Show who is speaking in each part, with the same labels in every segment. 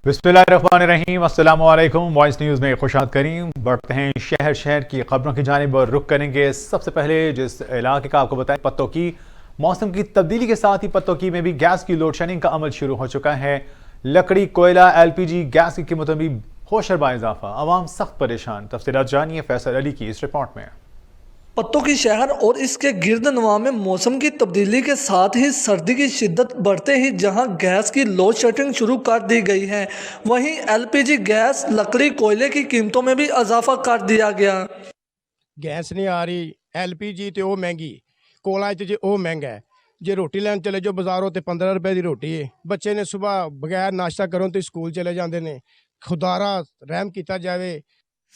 Speaker 1: बिस्मिल्लाहिर्रहमानिर्रहीम, अस्सलाम वालेकुम। वॉइस न्यूज़ में खुशामद करीम। बढ़ते हैं शहर की खबरों की जानिब और रुख करेंगे। सबसे पहले जिस इलाके का आपको बताएं, पत्तों की मौसम की तब्दीली के साथ ही पत्तों की में भी गैस की लोड शेडिंग का अमल शुरू हो चुका है। लकड़ी, कोयला, LPG गैस की कीमतों में होशरबा इजाफा, आवाम सख्त परेशान। तफसीलात जानिए फैसल अली की इस रिपोर्ट में।
Speaker 2: पत्तों की शहर और इसके गिर्दनवा में मौसम की तब्दीली के साथ ही सर्दी की शिद्दत बढ़ते ही जहां गैस की लोड शेडिंग शुरू कर दी गई है, वहीं LPG गैस, लकड़ी, कोयले की कीमतों में भी इजाफा कर दिया गया।
Speaker 3: गैस नहीं आ रही, LPG तो महंगी, कोला तो जो महंगा है। जे रोटी लैन चले जाओ बाजारों तो 15 रुपए की रोटी है। बच्चे ने सुबह बगैर नाश्ता करो तो स्कूल चले जाते हैं। खुदारा रहम किया जाए।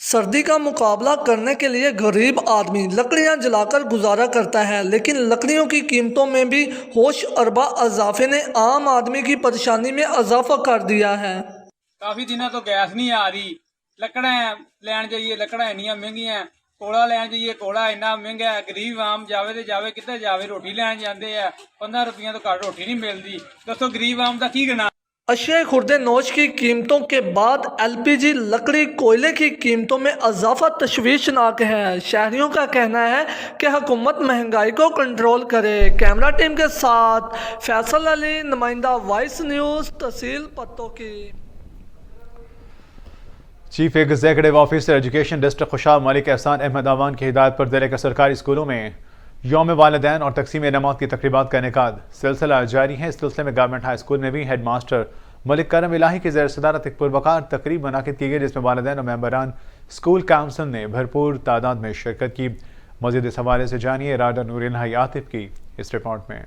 Speaker 2: सर्दी का मुकाबला करने के लिए गरीब आदमी लकड़ियां जलाकर गुजारा करता है, लेकिन लकड़ियों की कीमतों में भी होश अरबा इजाफे ने आम आदमी की परेशानी में इजाफा कर दिया है।
Speaker 4: काफ़ी दिनों तो गैस नहीं आ रही, लकड़ा लैन जाइए लकड़ा इन्नियां महंगियां, कोला लैन जाइए कोला इन्ना महंगा है। गरीब आम जावे तो जावे कितने जावे, रोटी लैन जाते हैं 15 रुपये तो घट रोटी नहीं मिलती। दसो गरीब आम का की गिना।
Speaker 2: अशिया खुर्दे नोश की कीमतों के बाद LPG, लकड़ी, कोयले की कीमतों में इजाफा तशवीशनाक है। शहरियों का कहना है कि हुकूमत महंगाई को कंट्रोल करे। कैमरा टीम के साथ फैसल अली, नुमाइंदा वॉइस न्यूज़, तहसील पत्तों की।
Speaker 1: Chief executive officer education district Khushab Malik एहसान अहमद अवान की हिदायत पर जिले के सरकारी स्कूलों में यौम वालिदैन और तकसीम इनामात की तकरीबात का इनेकाद सिलसिला जारी है। इस सिलसिले में गवर्नमेंट हाई स्कूल में भी हेड मास्टर मलिक करम इलाही की ज़ेर सदारत एक पुरवकार तकरीब मुनाकिद की गई, जिसमें वालिदैन और मेंबरान स्कूल काउंसिल ने भरपूर तादाद में शिरकत की। मज़ीद इस हवाले से जानिए राडा नूरिन हाई आतिफ की इस रिपोर्ट में।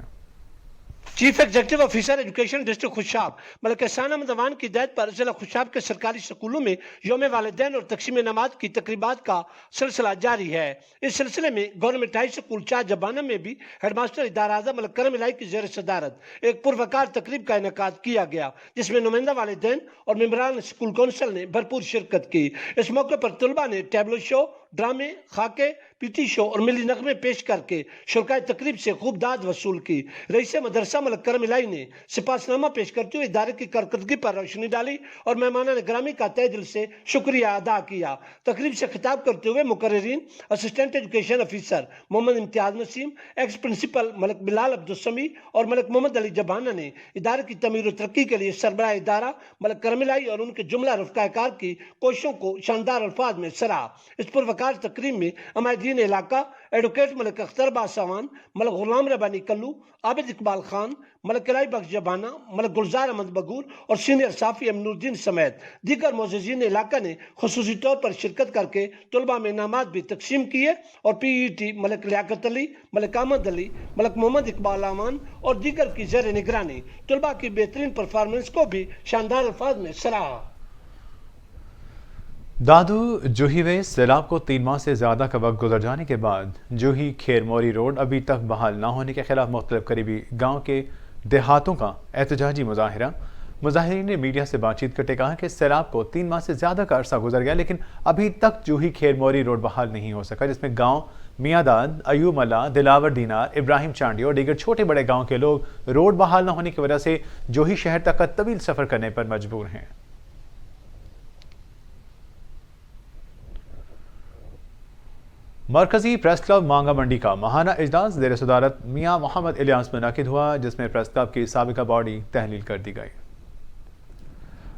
Speaker 5: Chief executive officer education district Khushab Malik एहसान अहमद अवान की हिदायत पर जिला खुशाब के सरकारी स्कूलों में यौम वालिदैन और तकसीम इनामात की तकरीबात का सिलसिला जारी है। इस सिलसिले में गवर्नमेंट हाई स्कूल चार जबाना में भी हेडमास्टर इदारा आज़म मलिक करम इलाही की ज़ेर सदारत एक पुरवकार तकरीब का इनेकाद किया गया, जिसमें नुमाइंदा वालिदैन और मेंबरान स्कूल कौंसिल ने भरपूर शिरकत की। इस मौके पर तलबा ने टैबलो शो, ड्रामे, खाके, PT शो और मिली नगमे पेश करके शुरकाए तकरीब से खूब दाद वसूल की। रईस मदरसा मलिक करम इलाही ने सिपासनामा पेश करते हुए इदारे की कारकर्दगी पर रोशनी डाली और मेहमान ग्रामी का तहे दिल से शुक्रिया अदा किया। तकरीब से खिताब करते हुए मुकर्रिरीन, assistant education officer Mohammad Imtiaz Naseem, ex principal Malik Bilal Abdul Sami और मलिक मोहम्मद अली जबाना ने इदारे की तमीर और तरक्की के लिए सरबराह इदारा मलिक करम इलाही और उनके जुमला रफ़काकार की कोशिशों को शानदार अल्फाज में सराहा। इस पुरवकार तकरीब में अमायदीन इलाका, एडवोकेट मलिक अख्तर बासवान, मलिक गुलाम रबानी कल्लू, आबिद इकबाल खान, मलिक इलाही बख्श जबाना, मलिक गुलजार अहमद बगूर और सीनियर साफी अमनुद्दीन समेत दीगर मोअज़्ज़िज़ीन इलाका ने खुसूसी तौर पर शिरकत करके तलबा में इनामात भी तकसीम किए और PET मलिक लियाकत अली, मलिक अहमद अली, मलिक मोहम्मद इकबाल अमान और दीगर की ज़ेर निगरानी तलबा की बेहतरीन परफॉर्मेंस को भी शानदार अल्फाज में सराहा।
Speaker 1: दादू जूही में सैलाब को 3 माह से ज़्यादा का वक्त गुजर जाने के बाद जूही खेरमोरी रोड अभी तक बहाल न होने के खिलाफ मुख्तलिफ करीबी गाँव के देहातों का एहतजाजी मुजाहिरा। मुजाहिरीन ने मीडिया से बातचीत करते कहा कि सैलाब को 3 माह से ज़्यादा का अरसा गुजर गया, लेकिन अभी तक जूही खेरमोरी रोड बहाल नहीं हो सका, जिसमें गाँव मियादाद, अयूब अल्लाह, दिलावर दीनार, इब्राहिम चांडी और दीगर छोटे बड़े गाँव के लोग रोड बहाल न होने की वजह से जूही शहर तक का तवील सफ़र करने पर मजबूर हैं। मरकजी प्रेस क्लब मांगा मंडी का माहाना इजलास ज़ेर सदारत मियाँ मोहम्मद इलियास में मुनक़िद हुआ, जिसमें प्रेस क्लब की साबिका बॉडी तहलील कर दी गई।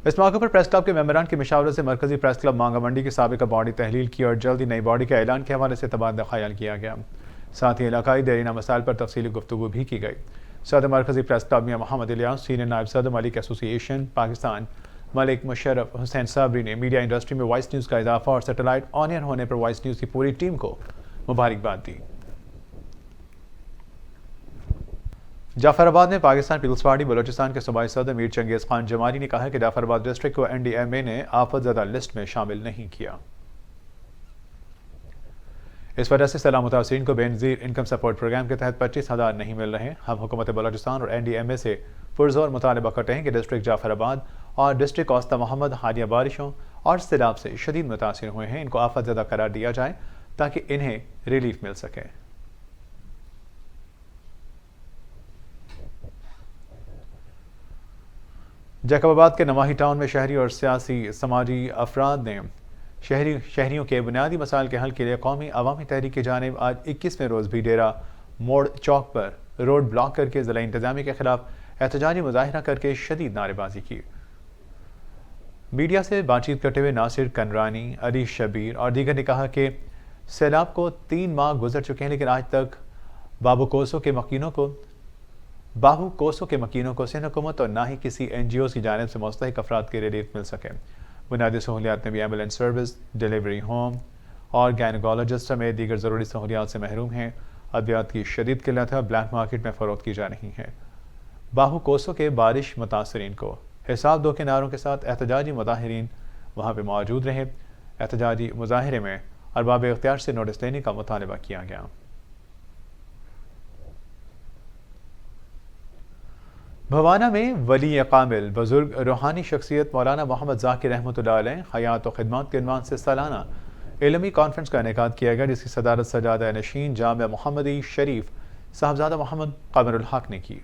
Speaker 1: इस मौके पर प्रेस क्लब के मेंबरान की मशावरत से मरकजी प्रेस क्लब मांगा मंडी की साबिका बॉडी तहलील की और जल्द ही नई बॉडी के ऐलान के हवाले से तबादला ख्याल किया गया। साथ ही इलाकाई देरीना मसाइल पर तफसीली गुफ्तगू भी की गई। सदर मरकजी प्रेस क्लब मियाँ मोहम्मद इलियास, सीनियर नायब सदर मलिक एसोसिएशन पाकिस्तान मलिक मुशर्रफ हुसैन साबरी ने मीडिया इंडस्ट्री में वॉइस न्यूज़ का इजाफा और सैटेलाइट ऑन एयर होने पर वॉइस न्यूज़ की पूरी टीम को मुबारकबाद दी। जाफराबाद में पाकिस्तान पीपल्स पार्टी बलोचिस्तान के सूबाई सदर मीर चंगेज़ खान जमाली ने कहा है कि जाफराबाद डिस्ट्रिक्ट को NDMA ने आफत ज़दा लिस्ट में शामिल नहीं किया। इस वजह से सैलाब मुतासिरीन को बेनज़ीर इनकम सपोर्ट प्रोग्राम के तहत 25,000 नहीं मिल रहे। हम हुकूमत बलोचिस्तान और NDMA से पुरज़ोर मुतालबा करते हैं कि डिस्ट्रिक्ट जाफराबाद और डिस्ट्रिक्ट औस्ता मोहम्मद हालिया बारिशों और सैलाब से शदीद मुतासिर हुए हैं, इनको आफत ज़दा करार दिया जाए ताकि इन्हें रिलीफ मिल सके। जैकब आबाद के नवाही टाउन में शहरी और सियासी समाजी अफराद ने शहरियों के बुनियादी मसाइल के हल के लिए कौमी अवामी तहरीक की जानिब आज 21वें रोज़ भी डेरा मोड़ चौक पर रोड ब्लॉक करके ज़िला इंतज़ामिया के खिलाफ एहतजाजी मुजाहिरा करके शदीद नारेबाजी की। मीडिया से बातचीत करते हुए नासिर कनरानी, अली शबीर और दीगर ने कहा कि सैलाब को 3 माह गुजर चुके हैं, लेकिन आज तक बाबू कोसों के मकीनों को सिंध हुकूमत और ना ही किसी NGO की जानिब से मुस्तहिक अफराद की रिलीफ मिल सके। बुनियादी सहूलियात में भी एम्बुलेंस सर्विस, डिलीवरी होम और गैनकोलॉजिस्ट में दीगर ज़रूरी सहूलियात से महरूम हैं। अद्वियात की शदीद किल्लत है और ब्लैक मार्केट में फ़रोख्त की जा रही है। बाहू कोसों के बारिश मुतासरीन को हिसाब दो के नारों के साथ एहतजाजी मुजाहिरीन वहाँ पर मौजूद रहे। एहतजाजी मुजाहिरे में अरबाब इख्तियार से नोटिस लेने का मुतालबा किया गया। भवाना में वली कामिल बुजुर्ग रूहानी शख्सियत मौलाना मोहम्मद ज़ाकिर रहमतुल्लाह अलैह हयात व खिदमत के उन्वान से सालाना इल्मी कॉन्फ्रेंस का इनेकाद किया गया, जिसकी सदारत सजादा नशीन जामिया मोहम्मदी शरीफ साहबजादा मोहम्मद क़मरुल हक ने की।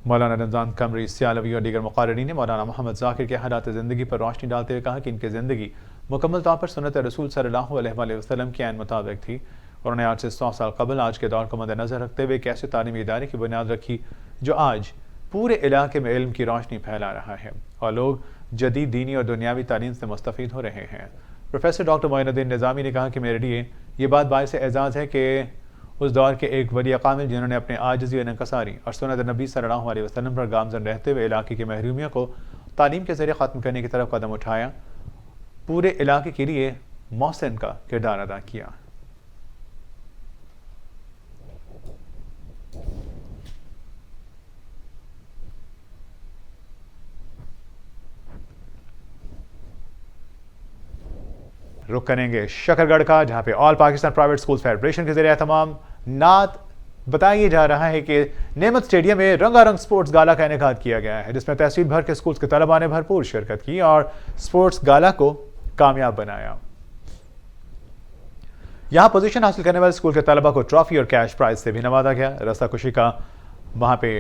Speaker 1: मौलाना रमज़ान कमरी सियालवी और दीगर मुक़र्रिरीन ने मौलाना मोहम्मद ज़ाकिर के हालात ज़िंदगी पर रोशनी डालते हुए कहा कि इनकी ज़िंदगी मुकम्मल तौर पर सुन्नत रसूल सल्लल्लाहु अलैहि वसल्लम के ऐन मुताबिक थी। उन्होंने आज से 100 साल कबल आज के दौर को मद्देनज़र रखते हुए एक ऐसे तालीमी इदारे की बुनियाद रखी जो आज पूरे इलाके में इल्म की रोशनी फैला रहा है और लोग जदीद दीनी और दुनियावी तालीम से मुस्तफ़ीद हो रहे हैं। प्रोफेसर डॉक्टर मोइनुद्दीन निज़ामी ने कहा कि मेरे लिए ये बात बाइस एजाज़ है कि उस दौर के एक वली कामिल जिन्होंने अपने आजिज़ी और इनकसारी और सुन्नत नबी सल्लल्लाहु अलैहि वसल्लम पर गामज़न रहते हुए इलाके की महरूमियों को तालीम के ज़रिए ख़त्म करने की तरफ कदम उठाया, पूरे इलाके के लिए मौहसिन का किरदार अदा किया। रुक करेंगे शकरगढ़ का, जहां पे all Pakistan private school federation के जरिए तमाम नात बताया जा रहा है कि नेमत स्टेडियम में रंगारंग स्पोर्ट्स गाला का इनेकाद किया गया है, जिसमें तहसील भर के स्कूल्स के तलबा ने भरपूर शिरकत की और स्पोर्ट्स गाला को कामयाब बनाया। यहां पोजीशन हासिल करने वाले स्कूल के तलबा को ट्रॉफी और कैश प्राइज से भी नवाजा गया। रस्साकुशी का वहां पे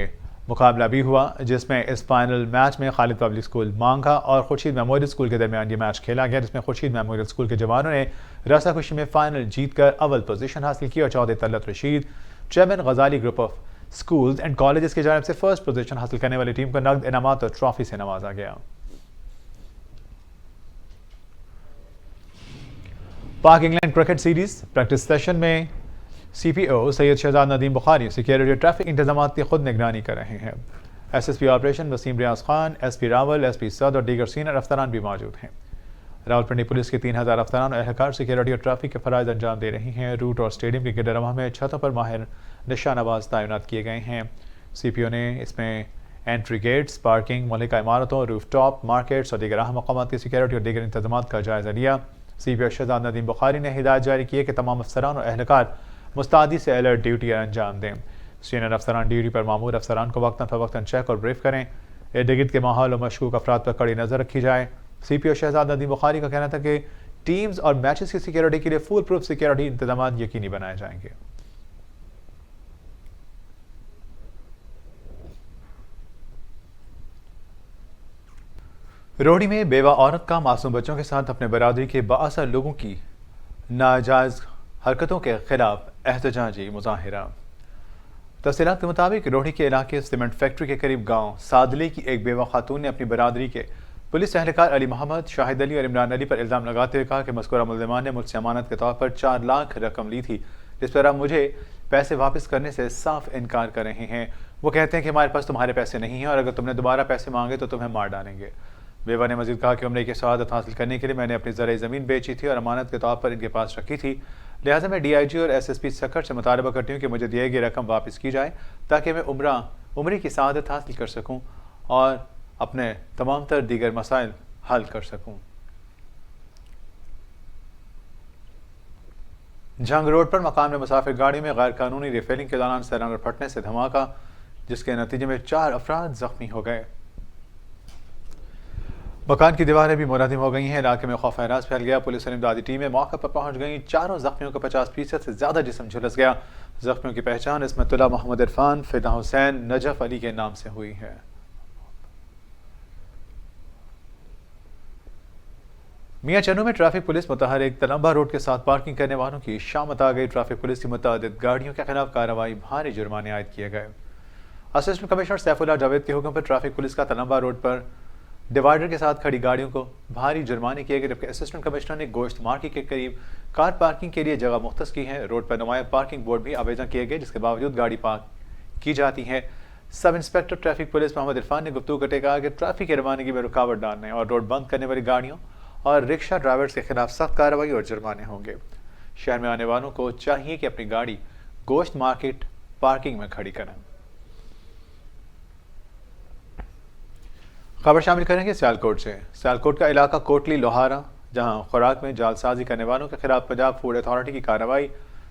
Speaker 1: मुकाबला भी हुआ, जिसमें इस फाइनल मैच में खालिद पब्लिक स्कूल मांगा और खुर्शीद मेमोरियल स्कूल के दरमियान ये मैच खेला गया, जिसमें खुर्शीद मेमोरियल स्कूल के जवानों ने रस्साकुशी में फाइनल जीतकर अव्वल पोजीशन हासिल की और चौधरी तलत रशीद चेयरमैन गजाली group of schools and colleges की जानिब से फर्स्ट पोजीशन हासिल करने वाली टीम को नकद इनामात और ट्रॉफी से नवाजा गया। पाक England cricket series practice session में CPO सैयद शहजाद नदीम बुखारी सिक्योरिटी और ट्रैफिक इंतजामात की खुद निगरानी कर रहे हैं। SSP ऑपरेशन वसीम रियाज खान, SP रावल, SP सद और दीगर सीनियर अफसरान भी मौजूद हैं। रावलपिंडी पुलिस के 3000 अफसरान और एहलकार सिक्योरिटी और ट्रैफिक के फराइज अंजाम दे रही हैं। रूट और स्टेडियम के गिरदरमा में छतों पर माहिर निशानाबाज तैनात किए गए हैं। CPO ने इसमें एंट्री गेट्स, पार्किंग, मलिका इमारतों, रूफटॉप, मार्केट्स और दीगर अहम मकामात की सिक्योरिटी और दीगर इंतजाम का जायजा लिया। CPO शहजाद नदीम बुखारी ने हिदायत जारी की है कि तमाम अफसरान और एहलकार मुस्तादी से अलर्ट ड्यूटी अंजाम दें। सीनियर अफसरान ड्यूटी पर मामूर अफसरान को वक्तन फवक्तन चेक और ब्रीफ करें। इर्द गिर्द के माहौल और मशकूक अफराद पर कड़ी नज़र रखी जाए। CPO शहजाद नदीम बुखारी का कहना था कि टीम्स और मैचेस की सिक्योरिटी के लिए फुल प्रूफ सिक्योरिटी इंतजाम यकीनी बनाए जाएंगे। रोहड़ी में बेवा औरत का मासूम बच्चों के साथ अपने बरादरी के बाअसर लोगों की नाजायज हरकतों के खिलाफ एहतजाजी मुजाहिरा। तफसीलात के मुताबिक रोहड़ी के इलाके सीमेंट फैक्ट्री के करीब गांव सादली की एक बेवा खातून ने अपनी बरादरी के पुलिस एहलकार अली मोहम्मद, शाहिद अली और इमरान अली पर इल्ज़ाम लगाते हुए कहा कि मज़कूरा मुल्ज़िमान ने मुझसे अमानत के तौर पर 4 लाख रकम ली थी, जिस पर अब मुझे पैसे वापस करने से साफ इनकार कर रहे हैं। वो कहते हैं कि हमारे पास तुम्हारे पैसे नहीं हैं और अगर तुमने दोबारा पैसे मांगे तो तुम्हें मार डालेंगे। बेवा ने मजीद कहा कि उम्र की शहादत हासिल करने के लिए मैंने अपनी ज़राई ज़मीन बेची थी और अमानत के तौर पर इनके पास रखी थी, लिहाजा मैं DIG और SSP सक्कर से मुतालबा करती हूँ कि मुझे दिए गई रकम वापस की जाए ताकि मैं उम्र की शहादत हासिल कर सकूँ और अपने तमाम तर दीगर मसाइल हल कर सकूँ। जंग रोड पर मकाम मुसाफिर गाड़ी में गैर कानूनी रिफिलिंग के दौरान सिलेंडर फटने से धमाका, जिसके नतीजे में 4 अफराद जख्मी हो गए। मकान की दीवारें भी मुनहदम हो गई हैं। इलाके में खौफ एहसास फैल गया। पुलिस और इमदादी टीमें मौके पर पहुंच गई। चारों जख्मियों का 50% से ज्यादा जिस्म झुलस गया। जख्मियों की पहचान इस्मतुल्लाह, मोहम्मद इरफान, फिदा हुसैन, नजफ अली के नाम से हुई है। मियां चन्नू में ट्रैफिक पुलिस मुतहरिक तलंबा रोड के साथ पार्किंग करने वालों की शामत आ गई। ट्रैफिक पुलिस की मुतअद्दिद गाड़ियों के खिलाफ कार्रवाई, भारी जुर्माने आयद किए गए। असिस्टेंट कमिश्नर सैफुल्लाह जावेद के हुक्म पर ट्रैफिक पुलिस का तलंबा रोड पर डिवाइडर के साथ खड़ी गाड़ियों को भारी जुर्माने किए गए, जबकि असिस्टेंट कमिश्नर ने गोश्त मार्केट के करीब कार पार्किंग के लिए जगह मुख्तस की है। रोड पर नुमाया पार्किंग बोर्ड भी आवेदन किए गए, जिसके बावजूद गाड़ी पार्क की जाती है। Sub inspector traffic police Mohammad Irfan ने गुफ्तगू करते कहा कि ट्रैफिक की रवानगी में रुकावट डालने और रोड बंद करने वाली गाड़ियों और रिक्शा ड्राइवर्स के खिलाफ सख्त कार्रवाई और जुर्माने होंगे। शहर में आने वालों को चाहिए कि अपनी गाड़ी गोश्त मार्केट पार्किंग में खड़ी करें। खबर शामिल करेंगे सियालकोट से। सियालकोट का इलाका कोटली लोहारा, जहां खुराक में जालसाजी करने वालों के खिलाफ पंजाब फूड अथॉरिटी की कार्रवाई।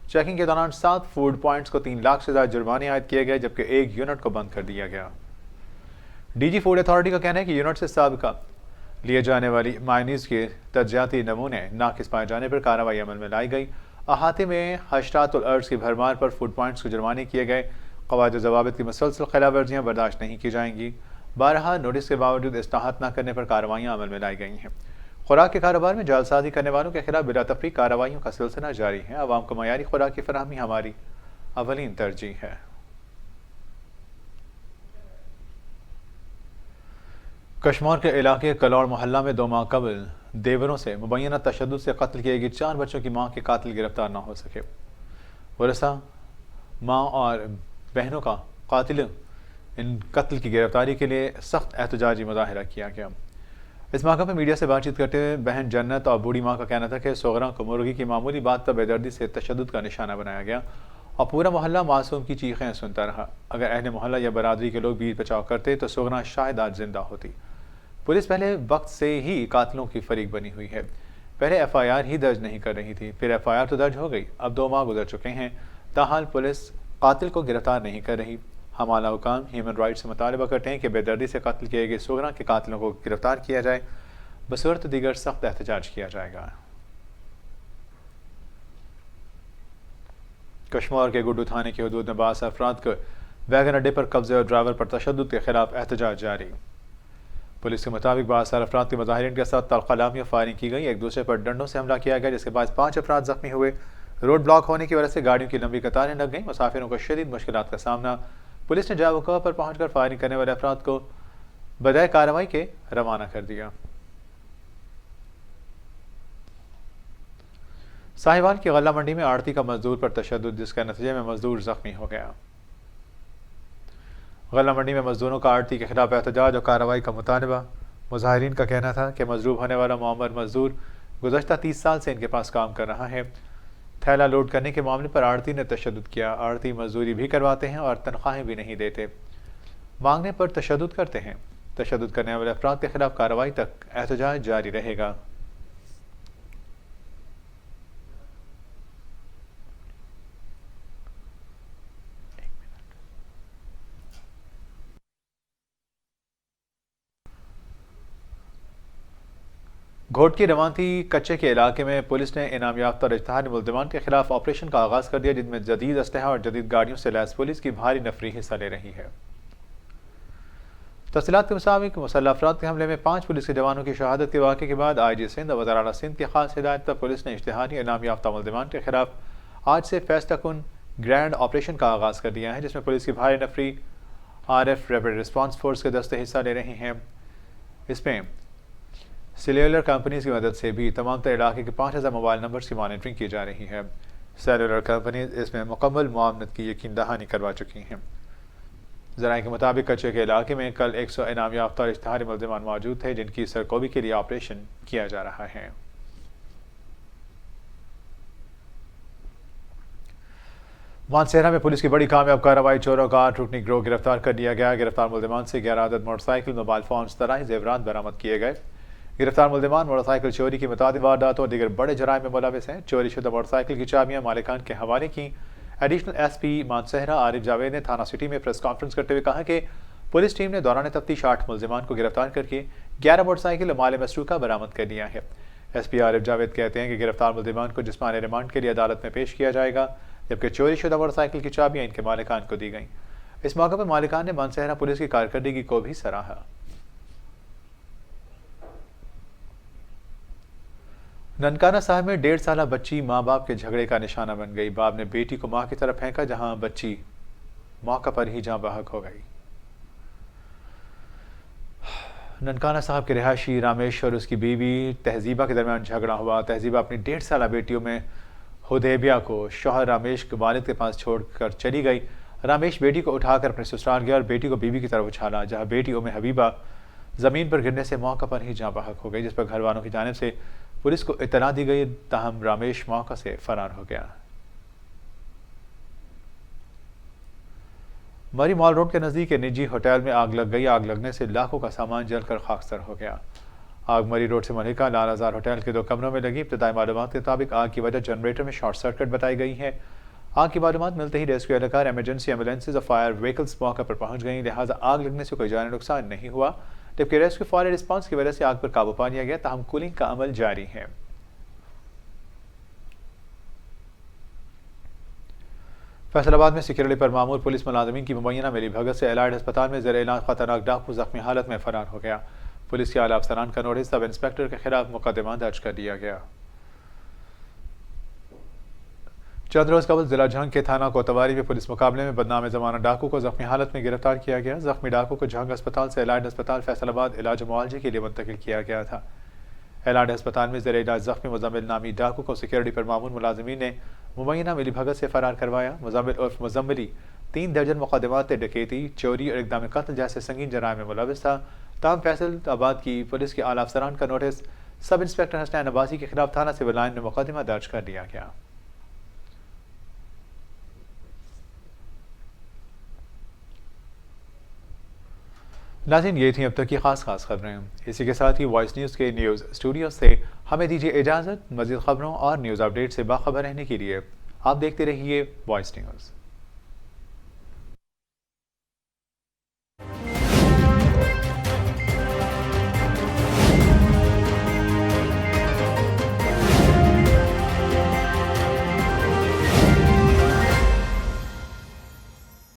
Speaker 1: चेकिंग के दौरान 7 फूड पॉइंट्स को 3 लाख से ज्यादा जुर्माने आयद किए गए, जबकि 1 यूनिट को बंद कर दिया गया। डीजी फूड अथॉरिटी का कहना है कि यूनिट से साबिका लिए जाने वाली मायनीज के तजियाती नमूने नाकिस पाए जाने पर कार्रवाई अमल में लाई गई। अहाते में हशरातुल अर्ज की भरमार पर फूड पॉइंट्स को जुर्माने किए गए। क़वायद व ज़वाबित की मुसलसल खिलाफ वर्जियाँ बर्दाश्त नहीं की जाएंगी। 12 नोटिस के बावजूद इस्ताहत न करने पर कार्रवाइयाँ अमल में लाई गई हैं। खुराक के कारोबार में जालसाजी करने वालों के खिलाफ बिला तफरीक कार्रवाइयों का सिलसिला जारी है। आवाम को मयारी खुराक की फराहमी हमारी अवलीन तरजीह है। कश्मीर के इलाके कलौड़ मोहल्ला में 2 माह कबल देवरों से मुबैना तशद्दुद से कत्ल किए गए 4 बच्चों की मां के कातिल गिरफ्तार न हो सके। वरसा मां और बहनों का कातिल इन कत्ल की गिरफ्तारी के लिए सख्त एहतजाजी मुजाहरा किया गया। इस मौके पर मीडिया से बातचीत करते हुए बहन जन्नत और बूढ़ी माँ का कहना था कि सोगरा को मुर्गी की मामूली बात पर बेदर्दी से तशद्दुद का निशाना बनाया गया और पूरा मोहल्ला मासूम की चीखें सुनता रहा। अगर अहले मोहल्ला या बरादरी के लोग बीच बचाव करते तो सोगरा शायद आज जिंदा होती। पुलिस पहले वक्त से ही कातिलों की फरीक बनी हुई है। पहले FIR ही दर्ज नहीं कर रही थी, फिर FIR तो दर्ज हो गई। अब 2 माह गुजर चुके हैं, ताहाल पुलिस कातिल को गिरफ्तार नहीं कर रही। हम आला हुकाम ह्यूमन राइट्स से मुतालबा करते हैं कि बेदर्दी से कत्ल किए गए सोगरा के कातिलों को गिरफ्तार किया जाए, बसूरत दीगर सख्त एहतजाज किया जाएगा। कश्मीर के गुड्डू थाने की हदूद में 22 अफराद को वैगन अड्डे पर कब्जे और ड्राइवर पर तशद्दुद के खिलाफ एहतजाज जारी। पुलिस के मुताबिक 22 अफराद के मुजाहिरीन के साथ तलखलामी और फायरिंग की गई। एक दूसरे पर डंडों से हमला किया गया, जिसके बाद 5 अफराद जख्मी हुए। रोड ब्लॉक होने की वजह से गाड़ियों की लंबी कतारें लग गईं। मुसाफिरों को शदीद मुश्किलात का सामना। पुलिस ने जावका पर पहुंचकर फायरिंग करने वाले अफराद को बजाय कार्रवाई के रवाना कर दिया। साहिवाल की गल्ला मंडी में आड़ती का मजदूर पर तशद्दुद, जिसके नतीजे में मजदूर जख्मी हो गया। गल्ला मंडी में मजदूरों का आड़ती के खिलाफ एहतजाज और कार्रवाई का मुतालबा। मुजाहिरीन का कहना था कि मजरूब होने वाला मोहम्मद मजदूर गुज़श्ता 30 साल से इनके पास काम कर रहा है। थैला लोड करने के मामले पर आड़ती ने तशद्दुद किया। आड़ती मजदूरी भी करवाते हैं और तनख्वाहें भी नहीं देते, मांगने पर तशद्दुद करते हैं। तशद्दुद करने वाले अफराद के खिलाफ कार्रवाई तक एहतजाज जारी रहेगा। घोट की रवानती कच्चे के इलाके में पुलिस ने इनाम याफ्ता और इज्तिहादी मुल्ज़िमान के खिलाफ ऑपरेशन का आगाज़ कर दिया, जिनमें जदीद असलहा और जदीद गाड़ियों से लैस पुलिस की भारी नफरी हिस्सा ले रही है। तफसीलात के मुताबिक मुसल्लह अफराद के हमले में 5 पुलिस के जवानों की शहादत के वाक़े के बाद IG सिंध और वज़ीर आला सिंध की खास हिदायत पर पुलिस ने इज्तिहादी इनाम याफ्ता मुल्ज़िमान के खिलाफ आज से फैसला कुन ग्रैंड ऑपरेशन का आगाज़ कर दिया है, जिसमें पुलिस की भारी नफरी RF रैपिड रिस्पॉन्स फोर्स के दस्ते हिस्सा ले रहे हैं। इसमें सेल्यूलर कंपनीज की मदद से भी तमाम तर इलाके के 5000 मोबाइल नंबर्स की मॉनिटरिंग की जा रही है। सेल्यूलर कंपनीज इसमें मुकम्मल मुआवनत की यकीन दहानी करवा चुकी हैं। ज़राए के मुताबिक कच्चे के इलाके में कल 100 इनाम याफ्ता और इश्तिहारी मुल्ज़िमान मौजूद थे, जिनकी सरकोबी के लिए ऑपरेशन किया जा रहा है। मानसेरा में पुलिस की बड़ी कामयाब कार्रवाई। चोरों का 8 रुकनी गिरोह गिरफ्तार कर लिया गया। गिरफ्तार मुल्ज़िमान से 11 अदद मोटरसाइकिल, मोबाइल फोन, तरह जेवरात बरामद किए गए। गिरफ्तार मुल्ज़िमान मोटरसाइकिल चोरी की मुतादिद वारदातों और दीगर बड़े जराइम में मुलविस हैं। चोरी शुदा मोटरसाइकिल की चाबियां मालिकान के हवाले की। एडिशनल SP मानसेहरा आरिफ जावेद ने थाना सिटी में प्रेस कॉन्फ्रेंस करते हुए कहा कि पुलिस टीम ने दौरान तफ्तीश 8 मुल्ज़िमान को गिरफ्तार करके 11 मोटरसाइकिल और माल मसरूका बरामद कर लिया है। SP आरिफ जावेद कहते हैं कि गिरफ्तार मुल्ज़िमान को जिस्मानी रिमांड के लिए अदालत में पेश किया जाएगा, जबकि चोरी शुदा मोटरसाइकिल की चाबियां इनके मालिकान को दी गई। इस मौके पर मालिकान ने मानसेहरा पुलिस की कारकर्दगी को भी सराहा। ननकाना साहब में 1.5 साल बच्ची माँ बाप के झगड़े का निशाना बन गई। बाप ने बेटी को मां की तरफ फेंका, जहां बच्ची मौका पर ही जाँ बहक हो गई। ननकाना साहब के रिहायशी रामेश और उसकी बीवी तहजीबा के दरमियान झगड़ा हुआ। तहजीबा अपनी 1.5 साल बेटियों में हुदैबिया को शौहर रामेश के वालिद के पास छोड़कर चली गई। रामेश बेटी को उठाकर अपने ससुराल गया और बेटी को बीवी की तरफ उछाला, जहां बेटी उम्मे हबीबा जमीन पर गिरने से मौका पर ही जाँ बहक हो गई, जिस पर घर वालों की जानिब से पुलिस को इत्तला दी गई। ताहम रामेश मौका से फरार हो गया। मरी मॉल रोड के नज़दीक निजी होटल में आग लग गई। आग लगने से लाखों का सामान जलकर खाकसर हो गया। आग मरी रोड से मलिका लाल आज़ार होटल के 2 कमरों में लगी। इब्तदाई मालूमात के मुताबिक आग की वजह जनरेटर में शॉर्ट सर्किट बताई गई है। आग की मालूमात मिलते ही रेस्क्यू एहलकार, एमरजेंसी एम्बुलेंसेज और फायर व्हीकल्स मौके पर पहुंच गई। लिहाजा आग लगने से कोई जानी नुकसान नहीं हुआ, जबकि रेस्क्यू फायर रिस्पांस की वजह से आग पर काबू पा लिया गया। ताहम कूलिंग का अमल जारी है। फैसलाबाद में सिक्योरिटी पर मामूर पुलिस मुलाजमीन की मुबैना मिली भगत से एलाइड अस्पताल में ज़ेर इलाज खतरनाक डाकू जख्मी हालत में फरार हो गया। पुलिस के आला अफसरान का नोटिस सब इंस्पेक्टर के खिलाफ मुकदमा दर्ज कर दिया गया। चंद रोज कबल जिला झंग के थाना कोतवाली में पुलिस मुकाबले में बदनाम जमाना डाकू को जख्मी हालत में गिरफ्तार किया गया। जख्मी डाकू को झंग अस्पताल से एलाइड अस्पताल फैसलाबाद इलाज मुआवजे के लिए मुंतकिल किया गया था। एलाइड अस्पताल में ज़ेर इलाज जख्मी मुजम्मिल नामी डाकू को सिक्योरिटी पर मामूर मुलाजमीन ने मुबैना मिली भगत से फरार करवाया। मुजम्मिल उर्फ मुजम्मिली 3 दर्जन मुकदमात डकैती, चोरी और इक़दाम कत्ल जैसे संगीन जराइम में मुलविस था। ताहम फैसलाबाद की पुलिस के आला अफसरान का notice sub inspector Hasnain Abbasi के खिलाफ थाना सिविल लाइन में मुकदमा दर्ज कर दिया गया। नाज़रीन, ये थी अब तक की खास खबरें। इसी के साथ ही वॉइस न्यूज़ के न्यूज़ स्टूडियो से हमें दीजिए इजाज़त। मज़ीद खबरों और न्यूज़ अपडेट से बाखबर रहने के लिए आप देखते रहिए वॉइस न्यूज़।